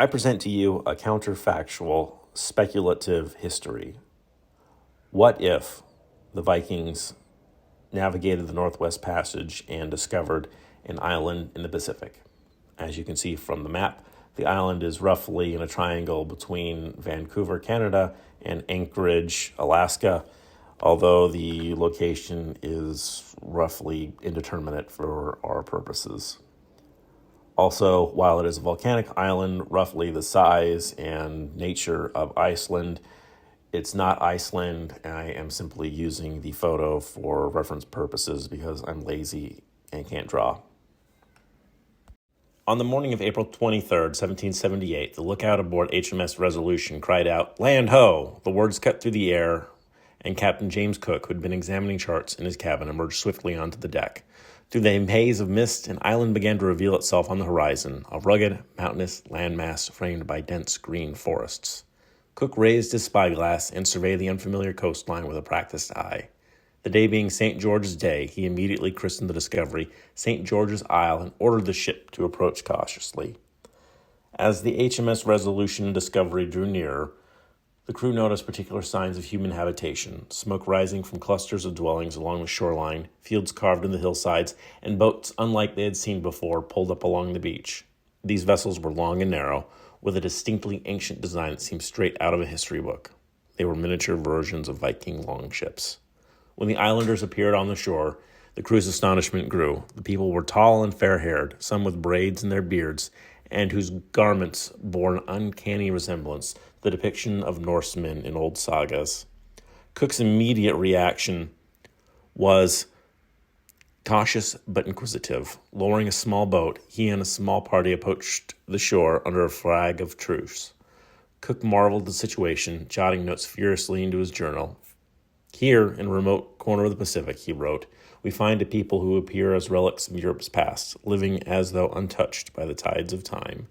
I present to you a counterfactual, speculative history. What if the Vikings navigated the Northwest Passage and discovered an island in the Pacific? As you can see from the map, the island is roughly in a triangle between Vancouver, Canada, and Anchorage, Alaska, although the location is roughly indeterminate for our purposes. Also, while it is a volcanic island, roughly the size and nature of Iceland, it's not Iceland. I am simply using the photo for reference purposes because I'm lazy and can't draw. On the morning of April 23rd, 1778, the lookout aboard HMS Resolution cried out, "Land ho!" The words cut through the air, and Captain James Cook, who had been examining charts in his cabin, emerged swiftly onto the deck. Through the haze of mist, an island began to reveal itself on the horizon, a rugged, mountainous landmass framed by dense green forests. Cook raised his spyglass and surveyed the unfamiliar coastline with a practiced eye. The day being St. George's Day, he immediately christened the discovery St. George's Isle and ordered the ship to approach cautiously. As the HMS Resolution and Discovery drew nearer, the crew noticed particular signs of human habitation, smoke rising from clusters of dwellings along the shoreline, fields carved in the hillsides, and boats unlike they had seen before pulled up along the beach. These vessels were long and narrow, with a distinctly ancient design that seemed straight out of a history book. They were miniature versions of Viking longships. When the islanders appeared on the shore, the crew's astonishment grew. The people were tall and fair-haired, some with braids in their beards, and whose garments bore an uncanny resemblance to the depiction of Norsemen in old sagas. Cook's immediate reaction was cautious but inquisitive. Lowering a small boat, he and a small party approached the shore under a flag of truce. Cook marveled at the situation, jotting notes furiously into his journal. "Here, in a remote corner of the Pacific," he wrote, "we find a people who appear as relics of Europe's past, living as though untouched by the tides of time."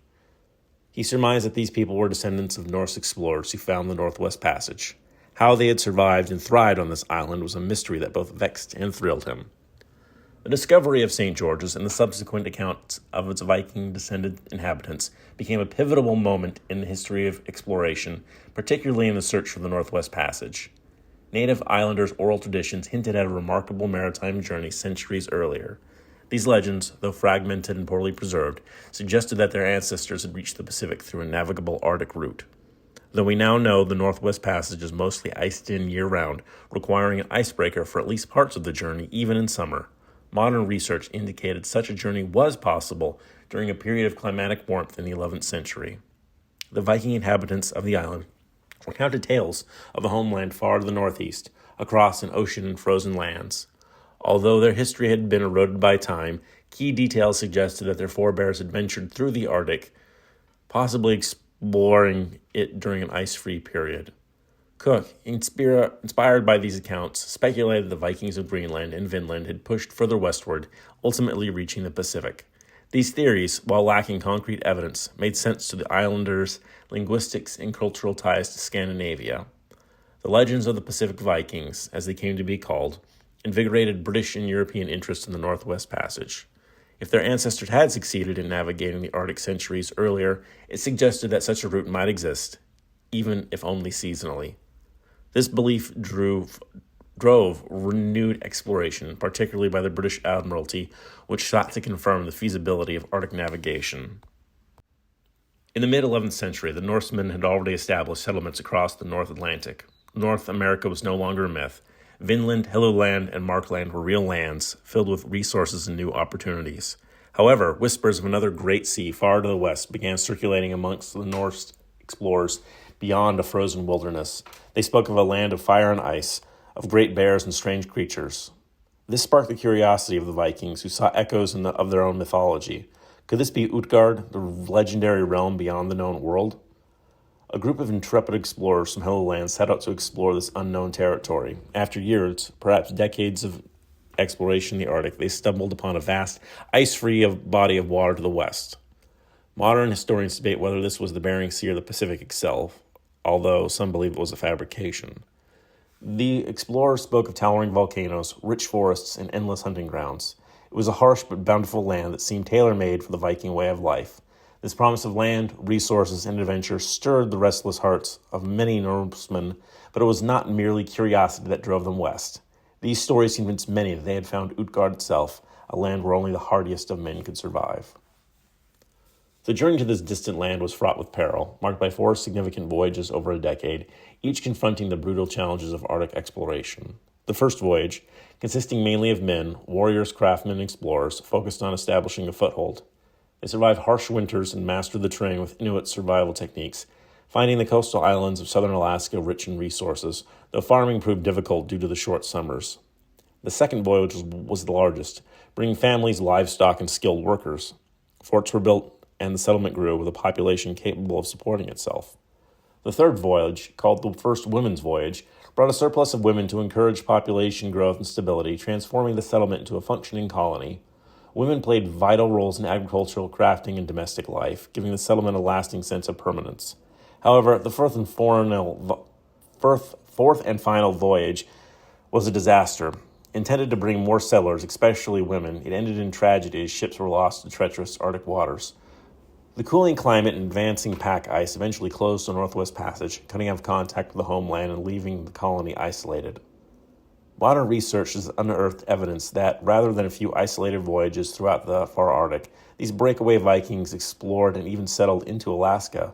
He surmised that these people were descendants of Norse explorers who found the Northwest Passage. How they had survived and thrived on this island was a mystery that both vexed and thrilled him. The discovery of St. George's and the subsequent accounts of its Viking-descended inhabitants became a pivotal moment in the history of exploration, particularly in the search for the Northwest Passage. Native islanders' oral traditions hinted at a remarkable maritime journey centuries earlier. These legends, though fragmented and poorly preserved, suggested that their ancestors had reached the Pacific through a navigable Arctic route. Though we now know the Northwest Passage is mostly iced in year-round, requiring an icebreaker for at least parts of the journey, even in summer, modern research indicated such a journey was possible during a period of climatic warmth in the 11th century. The Viking inhabitants of the island recounted tales of a homeland far to the northeast, across an ocean and frozen lands. Although their history had been eroded by time, key details suggested that their forebears had ventured through the Arctic, possibly exploring it during an ice-free period. Cook, inspired by these accounts, speculated the Vikings of Greenland and Vinland had pushed further westward, ultimately reaching the Pacific. These theories, while lacking concrete evidence, made sense to the islanders' linguistics and cultural ties to Scandinavia. The legends of the Pacific Vikings, as they came to be called, invigorated British and European interest in the Northwest Passage. If their ancestors had succeeded in navigating the Arctic centuries earlier, it suggested that such a route might exist, even if only seasonally. This belief drove renewed exploration, particularly by the British Admiralty, which sought to confirm the feasibility of Arctic navigation. In the mid-11th century, the Norsemen had already established settlements across the North Atlantic. North America was no longer a myth. Vinland, Helluland, and Markland were real lands, filled with resources and new opportunities. However, whispers of another great sea far to the west began circulating amongst the Norse explorers beyond a frozen wilderness. They spoke of a land of fire and ice, of great bears and strange creatures. This sparked the curiosity of the Vikings, who saw echoes of their own mythology. Could this be Utgard, the legendary realm beyond the known world? A group of intrepid explorers from Helluland set out to explore this unknown territory. After years, perhaps decades of exploration in the Arctic, they stumbled upon a vast, ice-free body of water to the west. Modern historians debate whether this was the Bering Sea or the Pacific itself, although some believe it was a fabrication. The explorers spoke of towering volcanoes, rich forests, and endless hunting grounds. It was a harsh but bountiful land that seemed tailor-made for the Viking way of life. This promise of land, resources, and adventure stirred the restless hearts of many Norsemen, but it was not merely curiosity that drove them west. These stories convinced many that they had found Utgard itself, a land where only the hardiest of men could survive. The journey to this distant land was fraught with peril, marked by 4 significant voyages over a decade, each confronting the brutal challenges of Arctic exploration. The first voyage, consisting mainly of men, warriors, craftsmen, and explorers, focused on establishing a foothold. They survived harsh winters and mastered the terrain with Inuit survival techniques, finding the coastal islands of southern Alaska rich in resources, though farming proved difficult due to the short summers. The second voyage was the largest, bringing families, livestock, and skilled workers. Forts were built, and the settlement grew with a population capable of supporting itself. The third voyage, called the First Women's Voyage, brought a surplus of women to encourage population growth and stability, transforming the settlement into a functioning colony. Women played vital roles in agricultural, crafting, and domestic life, giving the settlement a lasting sense of permanence. However, the fourth and final voyage was a disaster. Intended to bring more settlers, especially women, it ended in tragedy as ships were lost to treacherous Arctic waters. The cooling climate and advancing pack ice eventually closed the Northwest Passage, cutting off contact with the homeland and leaving the colony isolated. Modern research has unearthed evidence that, rather than a few isolated voyages throughout the far Arctic, these breakaway Vikings explored and even settled into Alaska.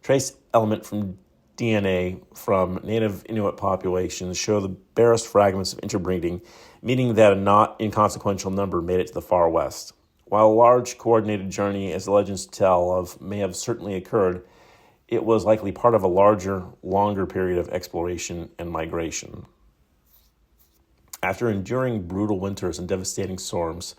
Trace element from DNA from native Inuit populations show the barest fragments of interbreeding, meaning that a not inconsequential number made it to the far west. While a large, coordinated journey, as the legends tell of, may have certainly occurred, it was likely part of a larger, longer period of exploration and migration. After enduring brutal winters and devastating storms,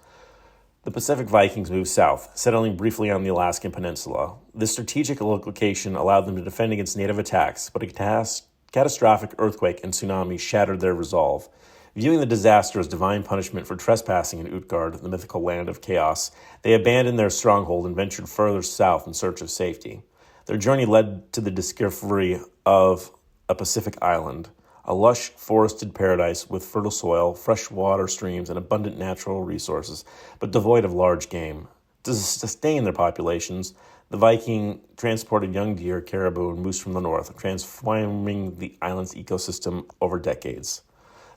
the Pacific Vikings moved south, settling briefly on the Alaskan peninsula. This strategic location allowed them to defend against native attacks, but a catastrophic earthquake and tsunami shattered their resolve. Viewing the disaster as divine punishment for trespassing in Utgard, the mythical land of chaos, they abandoned their stronghold and ventured further south in search of safety. Their journey led to the discovery of a Pacific island, a lush, forested paradise with fertile soil, fresh water streams, and abundant natural resources, but devoid of large game. To sustain their populations, the Viking transported young deer, caribou, and moose from the north, transforming the island's ecosystem over decades.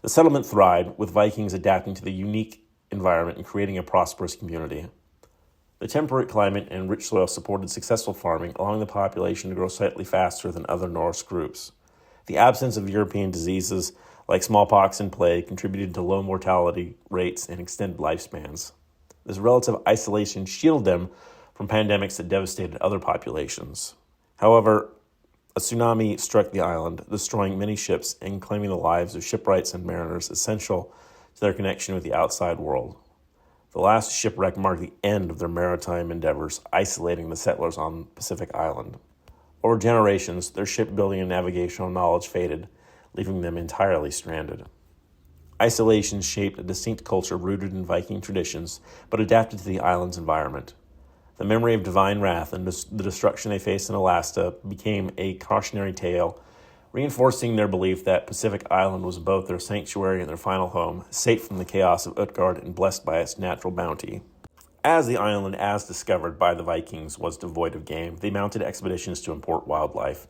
The settlement thrived, with Vikings adapting to the unique environment and creating a prosperous community. The temperate climate and rich soil supported successful farming, allowing the population to grow slightly faster than other Norse groups. The absence of European diseases like smallpox and plague contributed to low mortality rates and extended lifespans. This relative isolation shielded them from pandemics that devastated other populations. However, a tsunami struck the island, destroying many ships and claiming the lives of shipwrights and mariners essential to their connection with the outside world. The last shipwreck marked the end of their maritime endeavors, isolating the settlers on Pacific Island. Over generations, their shipbuilding and navigational knowledge faded, leaving them entirely stranded. Isolation shaped a distinct culture rooted in Viking traditions, but adapted to the island's environment. The memory of divine wrath and the destruction they faced in Alaska became a cautionary tale, reinforcing their belief that Pacific Island was both their sanctuary and their final home, safe from the chaos of Utgard and blessed by its natural bounty. As the island, as discovered by the Vikings, was devoid of game, they mounted expeditions to import wildlife.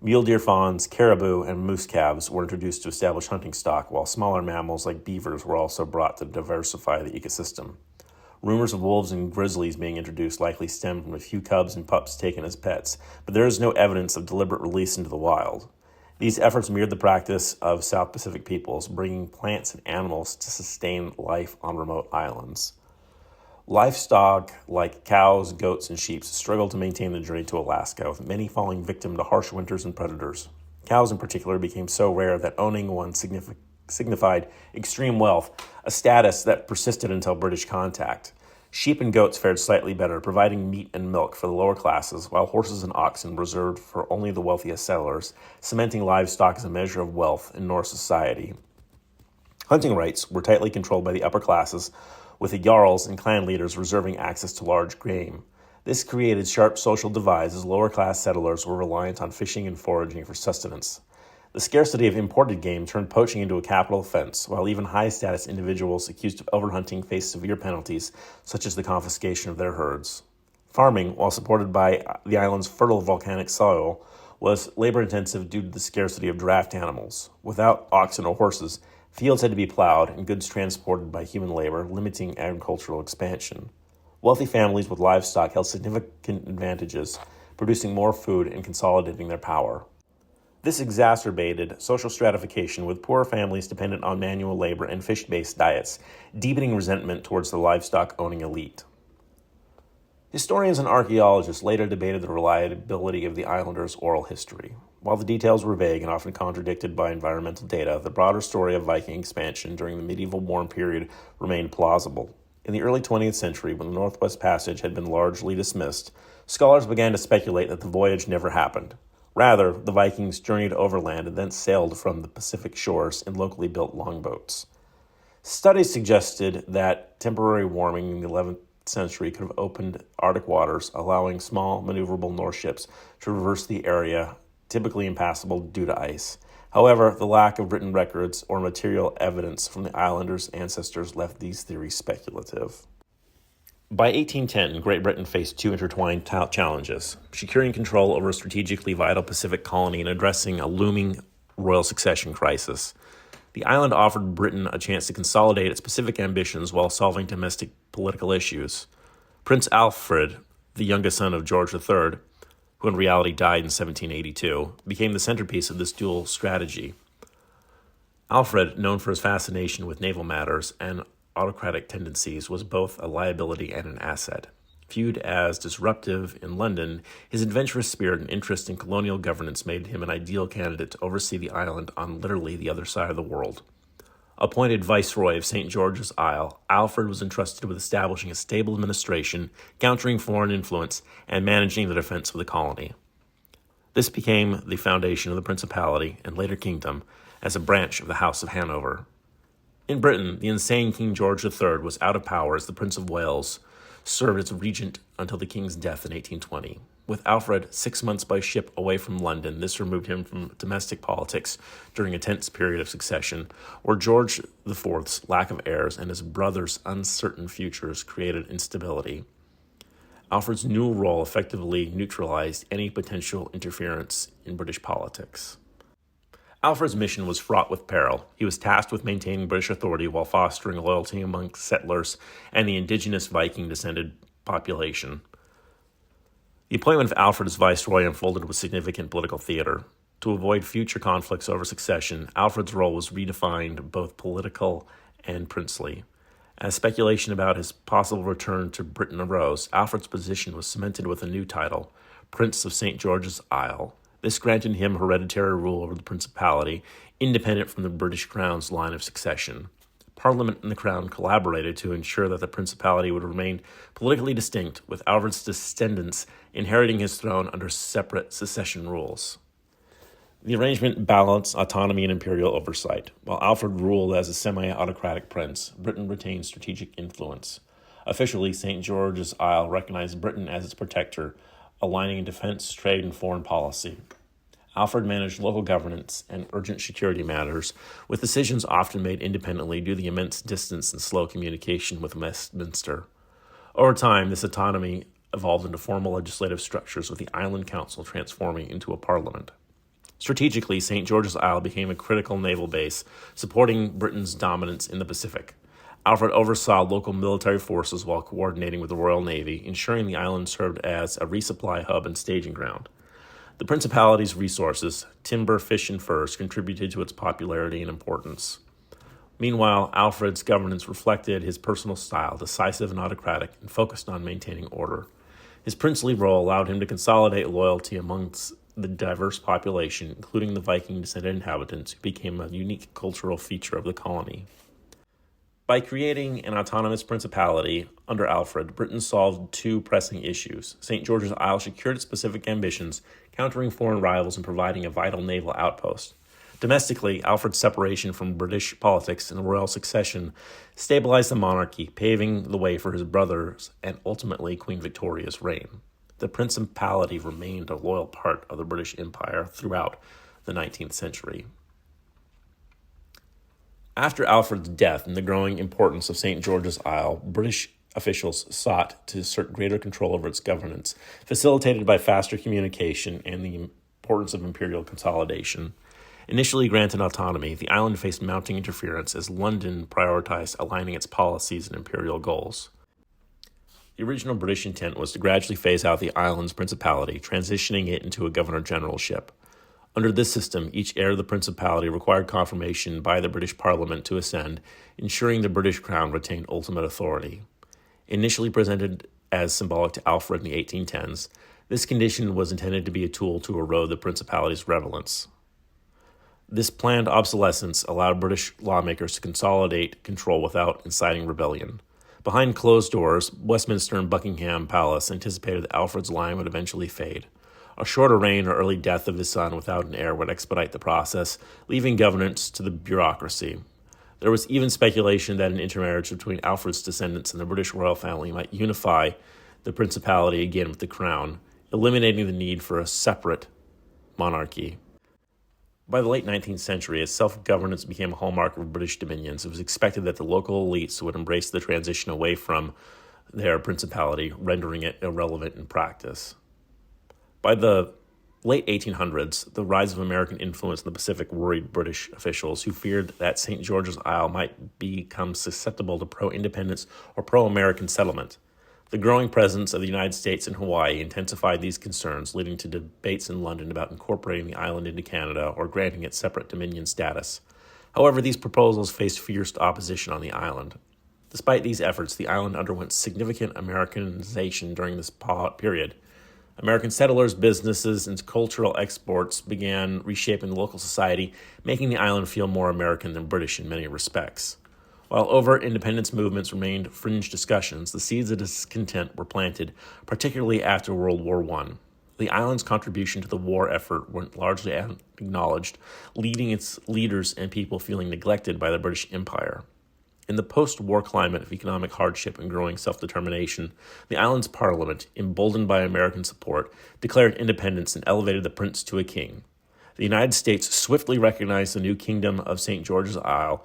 Mule deer fawns, caribou, and moose calves were introduced to establish hunting stock, while smaller mammals like beavers were also brought to diversify the ecosystem. Rumors of wolves and grizzlies being introduced likely stem from a few cubs and pups taken as pets, but there is no evidence of deliberate release into the wild. These efforts mirrored the practice of South Pacific peoples, bringing plants and animals to sustain life on remote islands. Livestock like cows, goats, and sheep struggled to maintain the journey to Alaska, with many falling victim to harsh winters and predators. Cows in particular became so rare that owning one signified extreme wealth, a status that persisted until British contact. Sheep and goats fared slightly better, providing meat and milk for the lower classes, while horses and oxen were reserved for only the wealthiest settlers, cementing livestock as a measure of wealth in Norse society. Hunting rights were tightly controlled by the upper classes, with the jarls and clan leaders reserving access to large game. This created sharp social divides as lower-class settlers were reliant on fishing and foraging for sustenance. The scarcity of imported game turned poaching into a capital offense, while even high-status individuals accused of overhunting faced severe penalties, such as the confiscation of their herds. Farming, while supported by the island's fertile volcanic soil, was labor-intensive due to the scarcity of draft animals. Without oxen or horses, fields had to be plowed and goods transported by human labor, limiting agricultural expansion. Wealthy families with livestock held significant advantages, producing more food and consolidating their power. This exacerbated social stratification, with poorer families dependent on manual labor and fish-based diets, deepening resentment towards the livestock-owning elite. Historians and archaeologists later debated the reliability of the islanders' oral history. While the details were vague and often contradicted by environmental data, the broader story of Viking expansion during the medieval warm period remained plausible. In the early 20th century, when the Northwest Passage had been largely dismissed, scholars began to speculate that the voyage never happened. Rather, the Vikings journeyed overland and then sailed from the Pacific shores in locally built longboats. Studies suggested that temporary warming in the 11th century could have opened Arctic waters, allowing small, maneuverable North ships to traverse the area typically impassable due to ice. However, the lack of written records or material evidence from the islanders' ancestors left these theories speculative. By 1810, Great Britain faced two intertwined challenges: securing control over a strategically vital Pacific colony and addressing a looming royal succession crisis. The island offered Britain a chance to consolidate its Pacific ambitions while solving domestic political issues. Prince Alfred, the youngest son of George III, who in reality died in 1782, became the centerpiece of this dual strategy. Alfred, known for his fascination with naval matters and autocratic tendencies, was both a liability and an asset. Viewed as disruptive in London, his adventurous spirit and interest in colonial governance made him an ideal candidate to oversee the island on literally the other side of the world. Appointed Viceroy of St. George's Isle, Alfred was entrusted with establishing a stable administration, countering foreign influence, and managing the defense of the colony. This became the foundation of the Principality and later Kingdom as a branch of the House of Hanover. In Britain, the insane King George III was out of power as the Prince of Wales served as regent until the king's death in 1820. With Alfred 6 months by ship away from London, this removed him from domestic politics during a tense period of succession, where George IV's lack of heirs and his brother's uncertain futures created instability. Alfred's new role effectively neutralized any potential interference in British politics. Alfred's mission was fraught with peril. He was tasked with maintaining British authority while fostering loyalty among settlers and the indigenous Viking-descended population. The appointment of Alfred as viceroy unfolded with significant political theater. To avoid future conflicts over succession, Alfred's role was redefined both political and princely. As speculation about his possible return to Britain arose, Alfred's position was cemented with a new title, Prince of St. George's Isle. This granted him hereditary rule over the principality, independent from the British Crown's line of succession. Parliament and the Crown collaborated to ensure that the principality would remain politically distinct, with Alfred's descendants inheriting his throne under separate succession rules. The arrangement balanced autonomy and imperial oversight. While Alfred ruled as a semi-autocratic prince, Britain retained strategic influence. Officially, St. George's Isle recognized Britain as its protector, aligning defense, trade, and foreign policy. Alfred managed local governance and urgent security matters, with decisions often made independently due to the immense distance and slow communication with Westminster. Over time, this autonomy evolved into formal legislative structures, with the Island Council transforming into a parliament. Strategically, St. George's Isle became a critical naval base, supporting Britain's dominance in the Pacific. Alfred oversaw local military forces while coordinating with the Royal Navy, ensuring the island served as a resupply hub and staging ground. The Principality's resources, timber, fish, and furs, contributed to its popularity and importance. Meanwhile, Alfred's governance reflected his personal style, decisive and autocratic, and focused on maintaining order. His princely role allowed him to consolidate loyalty amongst the diverse population, including the Viking-descended inhabitants, who became a unique cultural feature of the colony. By creating an autonomous principality under Alfred, Britain solved two pressing issues. St. George's Isle secured its Pacific ambitions, countering foreign rivals and providing a vital naval outpost. Domestically, Alfred's separation from British politics and royal succession stabilized the monarchy, paving the way for his brother's and ultimately Queen Victoria's reign. The principality remained a loyal part of the British Empire throughout the 19th century. After Alfred's death and the growing importance of St. George's Isle, British officials sought to assert greater control over its governance, facilitated by faster communication and the importance of imperial consolidation. Initially granted autonomy, the island faced mounting interference as London prioritized aligning its policies and imperial goals. The original British intent was to gradually phase out the island's principality, transitioning it into a governor-generalship. Under this system, each heir of the principality required confirmation by the British Parliament to ascend, ensuring the British crown retained ultimate authority. Initially presented as symbolic to Alfred in the 1810s, this condition was intended to be a tool to erode the principality's relevance. This planned obsolescence allowed British lawmakers to consolidate control without inciting rebellion. Behind closed doors, Westminster and Buckingham Palace anticipated that Alfred's line would eventually fade. A shorter reign or early death of his son without an heir would expedite the process, leaving governance to the bureaucracy. There was even speculation that an intermarriage between Alfred's descendants and the British royal family might unify the principality again with the crown, eliminating the need for a separate monarchy. By the late 19th century, as self-governance became a hallmark of British dominions, it was expected that the local elites would embrace the transition away from their principality, rendering it irrelevant in practice. By the late 1800s, the rise of American influence in the Pacific worried British officials who feared that St. George's Isle might become susceptible to pro-independence or pro-American settlement. The growing presence of the United States in Hawaii intensified these concerns, leading to debates in London about incorporating the island into Canada or granting it separate dominion status. However, these proposals faced fierce opposition on the island. Despite these efforts, the island underwent significant Americanization during this period. American settlers, businesses, and cultural exports began reshaping the local society, making the island feel more American than British in many respects. While overt independence movements remained fringe discussions, the seeds of discontent were planted, particularly after World War I. The island's contribution to the war effort went largely acknowledged, leading its leaders and people feeling neglected by the British Empire. In the post-war climate of economic hardship and growing self-determination, the island's parliament, emboldened by American support, declared independence and elevated the prince to a king. The United States swiftly recognized the new kingdom of St. George's Isle,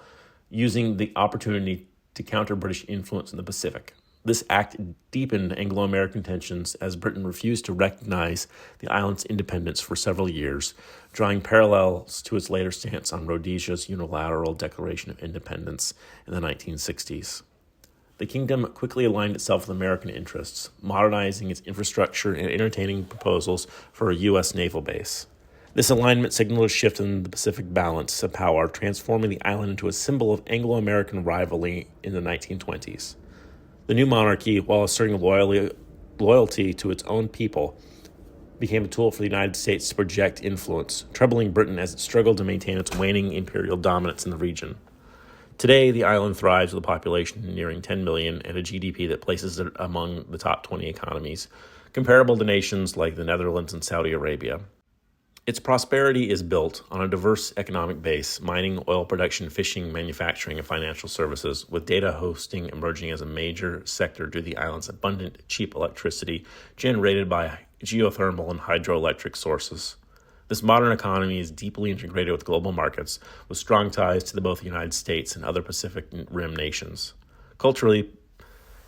using the opportunity to counter British influence in the Pacific. This act deepened Anglo-American tensions as Britain refused to recognize the island's independence for several years, drawing parallels to its later stance on Rhodesia's unilateral declaration of independence in the 1960s. The kingdom quickly aligned itself with American interests, modernizing its infrastructure and entertaining proposals for a U.S. naval base. This alignment signaled a shift in the Pacific balance of power, transforming the island into a symbol of Anglo-American rivalry in the 1920s. The new monarchy, while asserting loyalty to its own people, became a tool for the United States to project influence, troubling Britain as it struggled to maintain its waning imperial dominance in the region. Today, the island thrives with a population nearing 10 million and a GDP that places it among the top 20 economies, comparable to nations like the Netherlands and Saudi Arabia. Its prosperity is built on a diverse economic base: mining, oil production, fishing, manufacturing, and financial services, with data hosting emerging as a major sector due to the island's abundant, cheap electricity generated by geothermal and hydroelectric sources. This modern economy is deeply integrated with global markets, with strong ties to both the United States and other Pacific Rim nations. Culturally,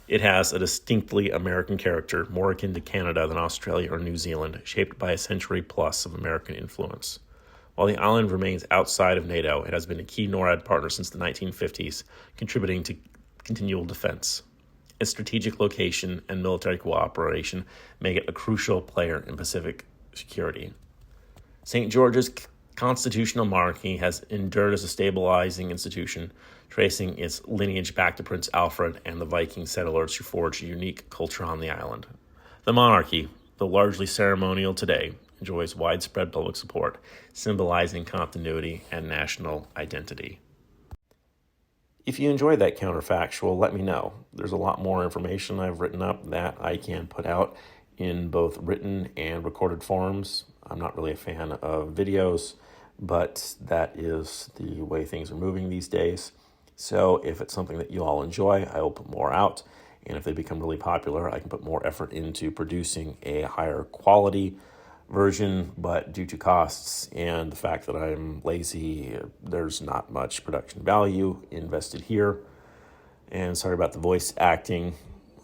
it has a distinctly American character, more akin to Canada than Australia or New Zealand, shaped by a century plus of American influence. While the island remains outside of NATO, it has been a key NORAD partner since the 1950s, contributing to continual defense. Its strategic location and military cooperation make it a crucial player in Pacific security. St. George's constitutional monarchy has endured as a stabilizing institution, tracing its lineage back to Prince Alfred and the Viking settlers who forged a unique culture on the island. The monarchy, though largely ceremonial today, enjoys widespread public support, symbolizing continuity and national identity. If you enjoyed that counterfactual, let me know. There's a lot more information I've written up that I can put out in both written and recorded forms. I'm not really a fan of videos, but that is the way things are moving these days. So if it's something that you all enjoy, I will put more out. And if they become really popular, I can put more effort into producing a higher quality version. But due to costs and the fact that I'm lazy, there's not much production value invested here. And sorry about the voice acting.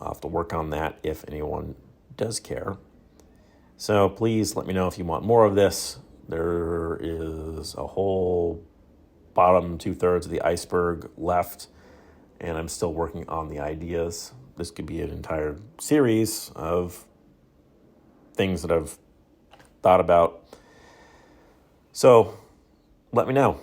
I'll have to work on that if anyone does care. So please let me know if you want more of this. There is a whole bottom 2/3 of the iceberg left, and I'm still working on the ideas. This could be an entire series of things that I've thought about. So let me know.